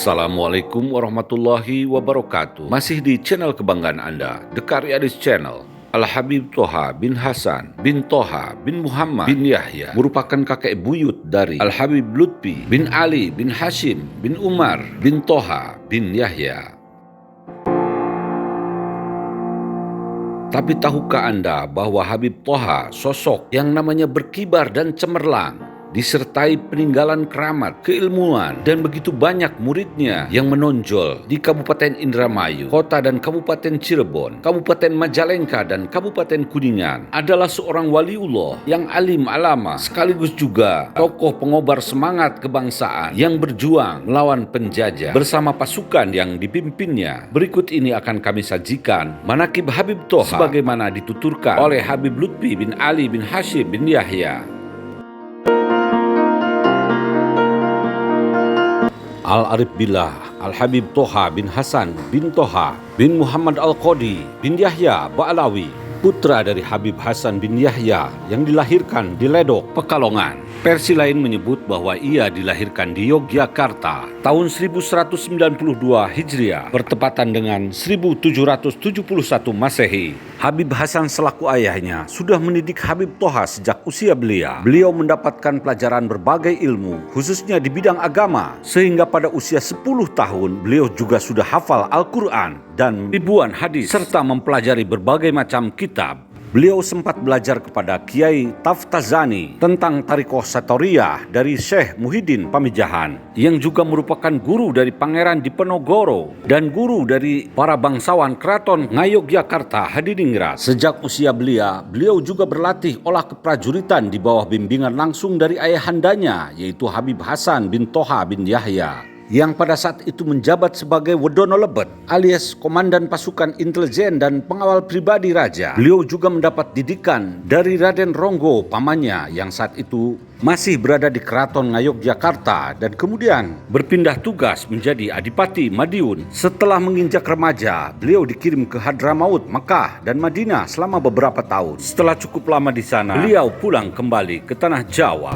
Assalamualaikum warahmatullahi wabarakatuh. Masih di channel kebanggaan Anda, The Karyadis Channel. Al-Habib Thoha bin Hasan bin Thoha bin Muhammad bin Yahya merupakan kakek buyut dari Al-Habib Lutfi bin Ali bin Hashim bin Umar bin Thoha bin Yahya. Tapi tahukah Anda bahwa Habib Thoha sosok yang namanya berkibar dan cemerlang, disertai peninggalan keramat, keilmuan, dan begitu banyak muridnya yang menonjol di Kabupaten Indramayu, Kota dan Kabupaten Cirebon, Kabupaten Majalengka, dan Kabupaten Kuningan, adalah seorang waliullah yang alim alama, sekaligus juga tokoh pengobar semangat kebangsaan yang berjuang melawan penjajah bersama pasukan yang dipimpinnya. Berikut ini akan kami sajikan manaqib Habib Thoha sebagaimana dituturkan oleh Habib Lutfi bin Ali bin Hashim bin Yahya. Al-Arif Billah Al-Habib Thoha bin Hasan bin Thoha bin Muhammad Al-Qadi bin Yahya Ba'alawi, putra dari Habib Hasan bin Yahya yang dilahirkan di Ledok, Pekalongan. Versi lain menyebut bahwa ia dilahirkan di Yogyakarta tahun 1192 Hijriah bertepatan dengan 1771 Masehi. Habib Hasan selaku ayahnya sudah mendidik Habib Thoha sejak usia belia. Beliau mendapatkan pelajaran berbagai ilmu, khususnya di bidang agama, sehingga pada usia 10 tahun beliau juga sudah hafal Al-Quran dan ribuan hadis serta mempelajari berbagai macam kitab. Beliau sempat belajar kepada Kiai Taftazani tentang Tariqah Satoriyah dari Syekh Muhyiddin Pamijahan, yang juga merupakan guru dari Pangeran Diponegoro dan guru dari para bangsawan Keraton Ngayogyakarta Hadiningrat. Sejak usia belia, beliau juga berlatih olah keprajuritan di bawah bimbingan langsung dari ayahandanya, yaitu Habib Hasan bin Thoha bin Yahya, yang pada saat itu menjabat sebagai Wedono Lebet alias Komandan Pasukan Intelijen dan Pengawal Pribadi Raja. Beliau juga mendapat didikan dari Raden Ronggo pamannya yang saat itu masih berada di Keraton Ngayogyakarta dan kemudian berpindah tugas menjadi Adipati Madiun. Setelah menginjak remaja, beliau dikirim ke Hadramaut, Mekah dan Madinah selama beberapa tahun. Setelah cukup lama di sana, beliau pulang kembali ke tanah Jawa.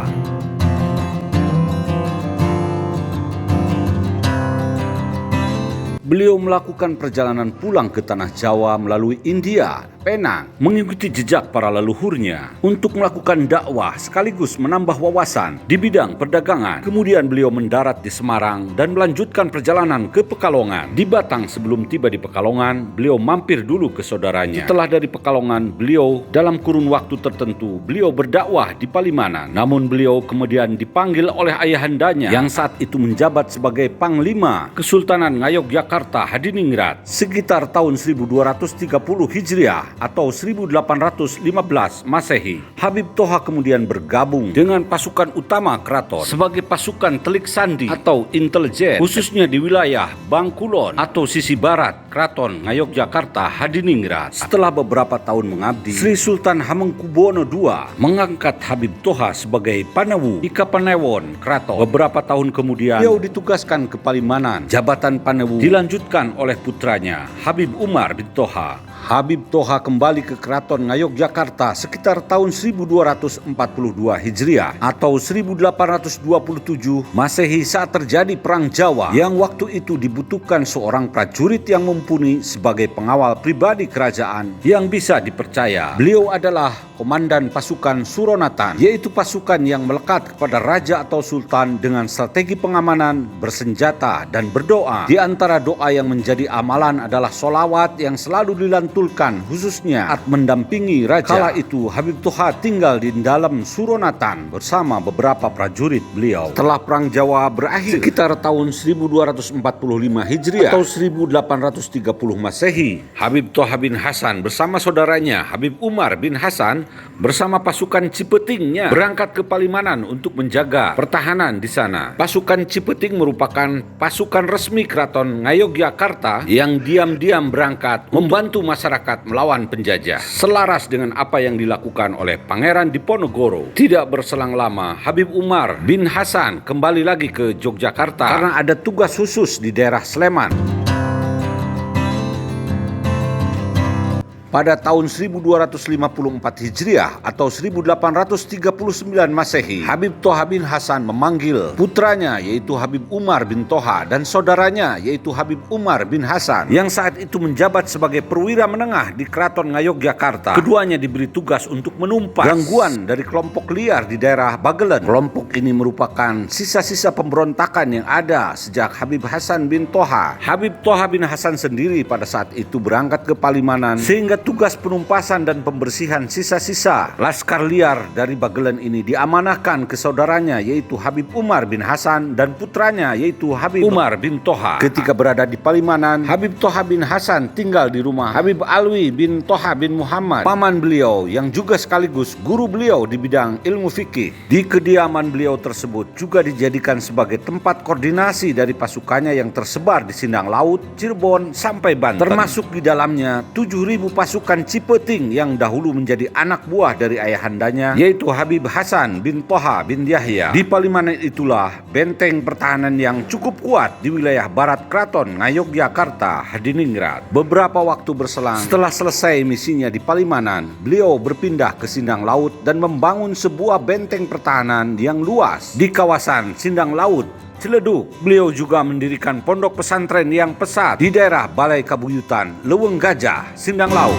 Beliau melakukan perjalanan pulang ke tanah Jawa melalui India, Penang, mengikuti jejak para leluhurnya untuk melakukan dakwah sekaligus menambah wawasan di bidang perdagangan. Kemudian beliau mendarat di Semarang dan melanjutkan perjalanan ke Pekalongan. Di Batang, sebelum tiba di Pekalongan, beliau mampir dulu ke saudaranya. Setelah dari Pekalongan, beliau dalam kurun waktu tertentu beliau berdakwah di Palimanan. Namun beliau kemudian dipanggil oleh ayahandanya yang saat itu menjabat sebagai Panglima Kesultanan Ngayogyakarta Hadiningrat sekitar tahun 1230 Hijriah atau 1815 Masehi. Habib Thoha kemudian bergabung dengan pasukan utama keraton sebagai pasukan telik sandi atau intelijen, khususnya di wilayah Bangkulon atau sisi barat Keraton Ngayogyakarta Hadiningrat. Setelah beberapa tahun mengabdi, Sri Sultan Hamengkubuwono II mengangkat Habib Thoha sebagai Panewu di Kapanewon Keraton. Beberapa tahun kemudian beliau ditugaskan ke Palimanan. Jabatan Panewu dilanjutkan oleh putranya Habib Umar bin Thoha. Habib Thoha kembali ke Keraton Ngayogyakarta sekitar tahun 1242 Hijriah atau 1827 Masehi saat terjadi Perang Jawa yang waktu itu dibutuhkan seorang prajurit yang mumpuni sebagai pengawal pribadi kerajaan yang bisa dipercaya. Beliau adalah komandan pasukan Suronatan, yaitu pasukan yang melekat kepada raja atau sultan dengan strategi pengamanan, bersenjata, dan berdoa. Di antara doa yang menjadi amalan adalah solawat yang selalu dilantulkan khususnya saat mendampingi raja. Kala itu Habib Thoha tinggal di dalam Suronatan bersama beberapa prajurit beliau. Setelah Perang Jawa berakhir sekitar tahun 1245 Hijriah atau 1830 Masehi, Habib Thoha bin Hasan bersama saudaranya Habib Umar bin Hasan bersama pasukan Cipetingnya berangkat ke Palimanan untuk menjaga pertahanan di sana. Pasukan Cipeting merupakan pasukan resmi Keraton Ngayogyakarta yang diam-diam berangkat membantu masyarakat melawan penjajah. Selaras dengan apa yang dilakukan oleh Pangeran Diponegoro, tidak berselang lama Habib Umar bin Hasan kembali lagi ke Yogyakarta karena ada tugas khusus di daerah Sleman. Pada tahun 1254 Hijriah atau 1839 Masehi, Habib Toha bin Hasan memanggil putranya yaitu Habib Umar bin Toha dan saudaranya yaitu Habib Umar bin Hasan yang saat itu menjabat sebagai perwira menengah di Keraton Ngayogyakarta. Keduanya diberi tugas untuk menumpas gangguan dari kelompok liar di daerah Bagelen. Kelompok ini merupakan sisa-sisa pemberontakan yang ada sejak Habib Hasan bin Toha. Habib Toha bin Hasan sendiri pada saat itu berangkat ke Palimanan, sehingga tugas penumpasan dan pembersihan sisa-sisa laskar liar dari Bagelen ini diamanahkan ke saudaranya yaitu Habib Umar bin Hasan dan putranya yaitu Habib Umar bin Toha. Ketika berada di Palimanan, Habib Toha bin Hasan tinggal di rumah Habib Alwi bin Toha bin Muhammad, paman beliau yang juga sekaligus guru beliau di bidang ilmu fikih. Di kediaman beliau tersebut juga dijadikan sebagai tempat koordinasi dari pasukannya yang tersebar di Sindang Laut, Cirebon sampai Banten. Termasuk di dalamnya 7.000 pasukan Cipeting yang dahulu menjadi anak buah dari ayahandanya yaitu Habib Hasan bin Toha bin Yahya. Di Palimanan itulah benteng pertahanan yang cukup kuat di wilayah barat Keraton Ngayogyakarta Hadiningrat. Beberapa waktu berselang setelah selesai misinya di Palimanan, beliau berpindah ke Sindang Laut dan membangun sebuah benteng pertahanan yang luas di kawasan Sindang Laut, Ciledug. Beliau juga mendirikan pondok pesantren yang pesat di daerah Balai Kabuyutan, Leweng Gajah, Sindang Laut.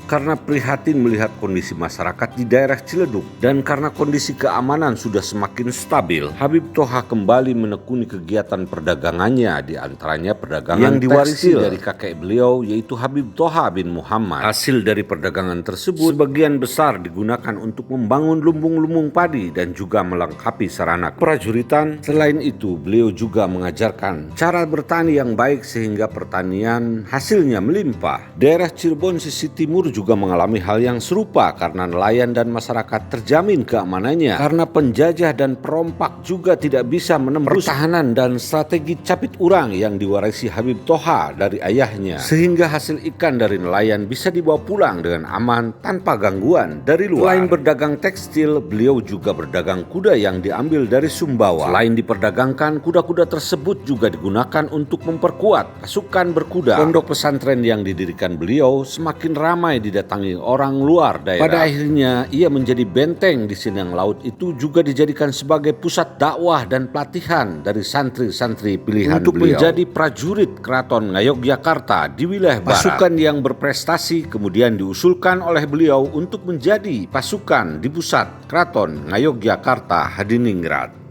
Karena prihatin melihat kondisi masyarakat di daerah Ciledug dan karena kondisi keamanan sudah semakin stabil, Habib Toha kembali menekuni kegiatan perdagangannya, di antaranya perdagangan yang diwarisi dari kakek beliau yaitu Habib Toha bin Muhammad. Hasil dari perdagangan tersebut sebagian besar digunakan untuk membangun lumbung-lumbung padi dan juga melengkapi sarana keprajuritan. Selain itu, beliau juga mengajarkan cara bertani yang baik sehingga pertanian hasilnya melimpah. Daerah Cirebon sisi timur juga mengalami hal yang serupa karena nelayan dan masyarakat terjamin keamanannya karena penjajah dan perompak juga tidak bisa menembus pertahanan dan strategi capit urang yang diwarisi Habib Toha dari ayahnya, sehingga hasil ikan dari nelayan bisa dibawa pulang dengan aman tanpa gangguan dari luar. Selain berdagang tekstil, beliau juga berdagang kuda yang diambil dari Sumbawa. Selain diperdagangkan, kuda-kuda tersebut juga digunakan untuk memperkuat pasukan berkuda. Pondok pesantren yang didirikan beliau semakin ramai didatangi orang luar daerah. Pada akhirnya ia menjadi benteng di Sindang Laut itu juga dijadikan sebagai pusat dakwah dan pelatihan dari santri-santri pilihan untuk beliau menjadi prajurit Keraton Ngayogyakarta di wilayah barat. Pasukan yang berprestasi kemudian diusulkan oleh beliau untuk menjadi pasukan di pusat Keraton Ngayogyakarta Hadiningrat.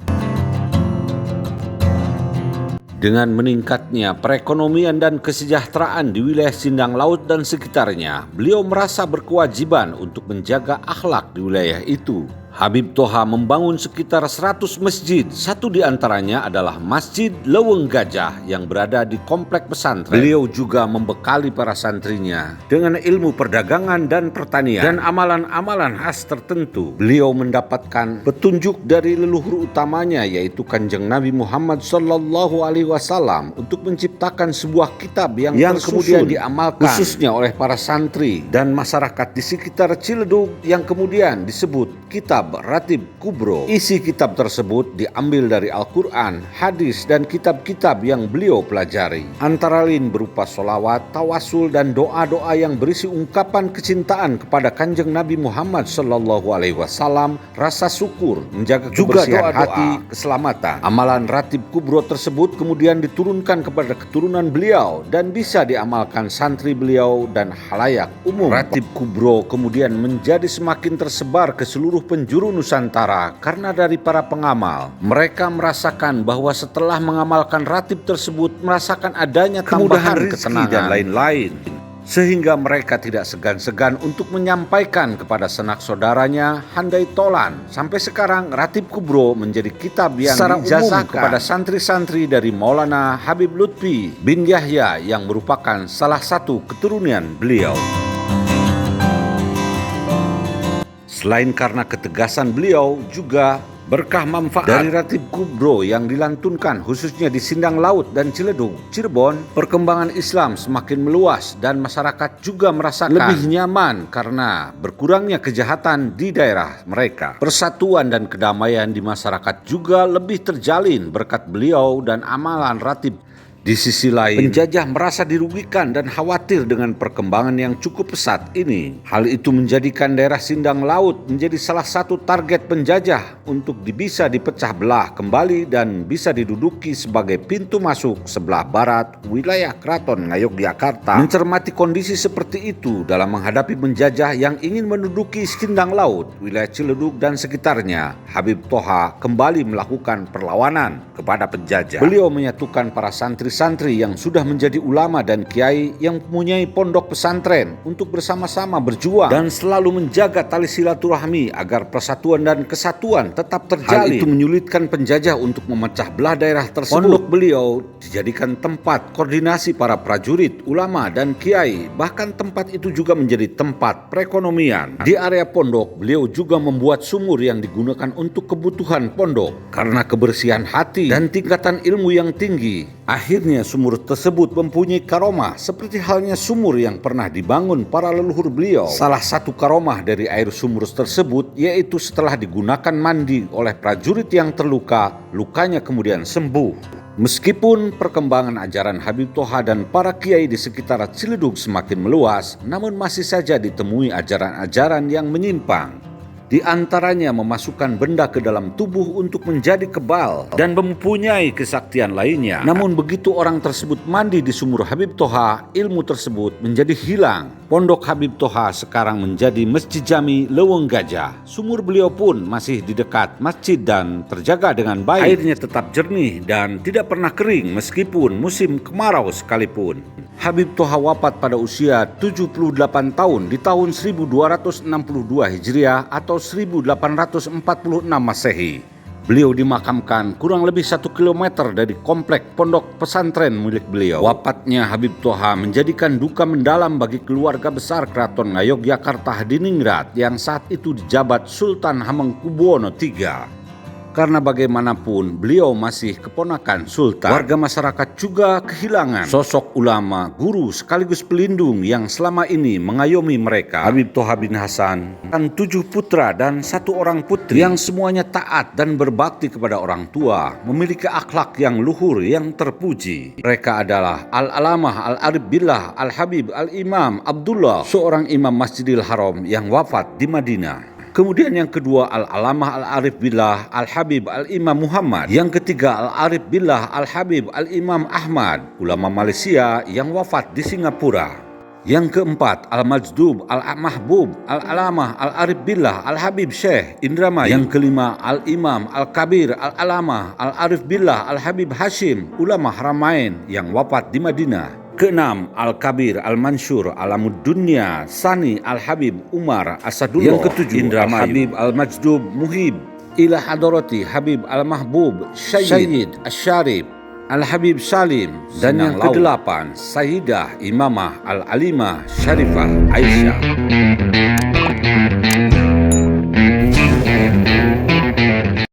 Dengan meningkatnya perekonomian dan kesejahteraan di wilayah Sindang Laut dan sekitarnya, beliau merasa berkewajiban untuk menjaga akhlak di wilayah itu. Habib Toha membangun sekitar 100 masjid. Satu di antaranya adalah Masjid Leweng Gajah yang berada di komplek pesantren. Beliau juga membekali para santrinya dengan ilmu perdagangan dan pertanian dan amalan-amalan khas tertentu. Beliau mendapatkan petunjuk dari leluhur utamanya yaitu Kanjeng Nabi Muhammad SAW untuk menciptakan sebuah kitab yang kemudian diamalkan khususnya oleh para santri dan masyarakat di sekitar Ciledug yang kemudian disebut Kitab Ratib Kubro. Isi kitab tersebut diambil dari Al-Quran, hadis, dan kitab-kitab yang beliau pelajari. Antara lain berupa sholawat, tawasul, dan doa-doa yang berisi ungkapan kecintaan kepada Kanjeng Nabi Muhammad SAW, rasa syukur, menjaga kebersihan hati, keselamatan. Amalan Ratib Kubro tersebut kemudian diturunkan kepada keturunan beliau dan bisa diamalkan santri beliau dan halayak umum. Ratib Kubro kemudian menjadi semakin tersebar ke seluruh penjuru Nusantara karena dari para pengamal. Mereka merasakan bahwa setelah mengamalkan ratib tersebut merasakan adanya kemudahan, ketenangan, dan lain-lain. Sehingga mereka tidak segan-segan untuk menyampaikan kepada sanak saudaranya handai tolan. Sampai sekarang Ratib Kubro menjadi kitab yang dijazahkan kepada santri-santri dari Maulana Habib Lutfi bin Yahya yang merupakan salah satu keturunan beliau. Selain karena ketegasan beliau, juga berkah manfaat dari Ratib Kubro yang dilantunkan khususnya di Sindang Laut dan Ciledug, Cirebon, perkembangan Islam semakin meluas dan masyarakat juga merasakan lebih nyaman karena berkurangnya kejahatan di daerah mereka. Persatuan dan kedamaian di masyarakat juga lebih terjalin berkat beliau dan amalan Ratib Di sisi lain, penjajah merasa dirugikan dan khawatir dengan perkembangan yang cukup pesat ini. Hal itu menjadikan daerah Sindang Laut menjadi salah satu target penjajah untuk bisa dipecah belah kembali dan bisa diduduki sebagai pintu masuk sebelah barat wilayah Keraton Ngayogyakarta. Mencermati kondisi seperti itu dalam menghadapi penjajah yang ingin menduduki Sindang Laut, wilayah Ciledug dan sekitarnya, Habib Toha kembali melakukan perlawanan kepada penjajah. Beliau menyatukan para santri yang sudah menjadi ulama dan kiai yang mempunyai pondok pesantren untuk bersama-sama berjuang dan selalu menjaga tali silaturahmi agar persatuan dan kesatuan tetap terjalin. Hal itu menyulitkan penjajah untuk memecah belah daerah tersebut. Pondok beliau dijadikan tempat koordinasi para prajurit, ulama dan kiai. Bahkan tempat itu juga menjadi tempat perekonomian. Di area pondok, beliau juga membuat sumur yang digunakan untuk kebutuhan pondok. Karena kebersihan hati dan tingkatan ilmu yang tinggi, akhirnya sumur tersebut mempunyai karomah seperti halnya sumur yang pernah dibangun para leluhur beliau. Salah satu karomah dari air sumur tersebut yaitu setelah digunakan mandi oleh prajurit yang terluka, lukanya kemudian sembuh. Meskipun perkembangan ajaran Habib Toha dan para kiai di sekitar Ciledug semakin meluas, namun masih saja ditemui ajaran-ajaran yang menyimpang. Di antaranya memasukkan benda ke dalam tubuh untuk menjadi kebal dan mempunyai kesaktian lainnya. Namun begitu orang tersebut mandi di sumur Habib Toha, ilmu tersebut menjadi hilang. Pondok Habib Toha sekarang menjadi Masjid Jami Leweng Gajah. Sumur beliau pun masih di dekat masjid dan terjaga dengan baik. Airnya tetap jernih dan tidak pernah kering meskipun musim kemarau sekalipun. Habib Toha wafat pada usia 78 tahun di tahun 1262 Hijriah atau 1846 Masehi. Beliau dimakamkan kurang lebih 1 kilometer dari komplek pondok pesantren milik beliau. Wafatnya Habib Toha menjadikan duka mendalam bagi keluarga besar Keraton Ngayogyakarta Hadiningrat yang saat itu dijabat Sultan Hamengkubuwono III. Karena bagaimanapun beliau masih keponakan Sultan. Warga masyarakat juga kehilangan sosok ulama, guru sekaligus pelindung yang selama ini mengayomi mereka. Habib Toha bin Hasan dan 7 putra dan 1 orang putri yang semuanya taat dan berbakti kepada orang tua, memiliki akhlak yang luhur yang terpuji. Mereka adalah Al-Alamah Al-Arif Billah Al-Habib Al-Imam Abdullah, seorang imam Masjidil Haram yang wafat di Madinah. Kemudian yang kedua Al-Alamah Al-Arif Billah Al-Habib Al-Imam Muhammad. Yang ketiga Al-Arif Billah Al-Habib Al-Imam Ahmad, ulama Malaysia yang wafat di Singapura. Yang keempat Al-Majdub Al-Mahbub Al-Alamah Al-Arif Billah Al-Habib Syekh Indramayu. Yang kelima Al-Imam Al-Kabir Al-Alamah Al-Arif Billah Al-Habib Hashim, ulama Haramain yang wafat di Madinah. Keenam Al-Kabir Al-Mansur Alamudddunya Sani Al-Habib Umar Asadullah. Yang ketujuh Al-Habib Al-Majdub Muhib ila Hadarati Habib Al-Mahbub Syed Al-Syarif Al-Habib Salim. Dan yang kedelapan Sayyidah Imamah Al-Alimah Syarifah Aisyah.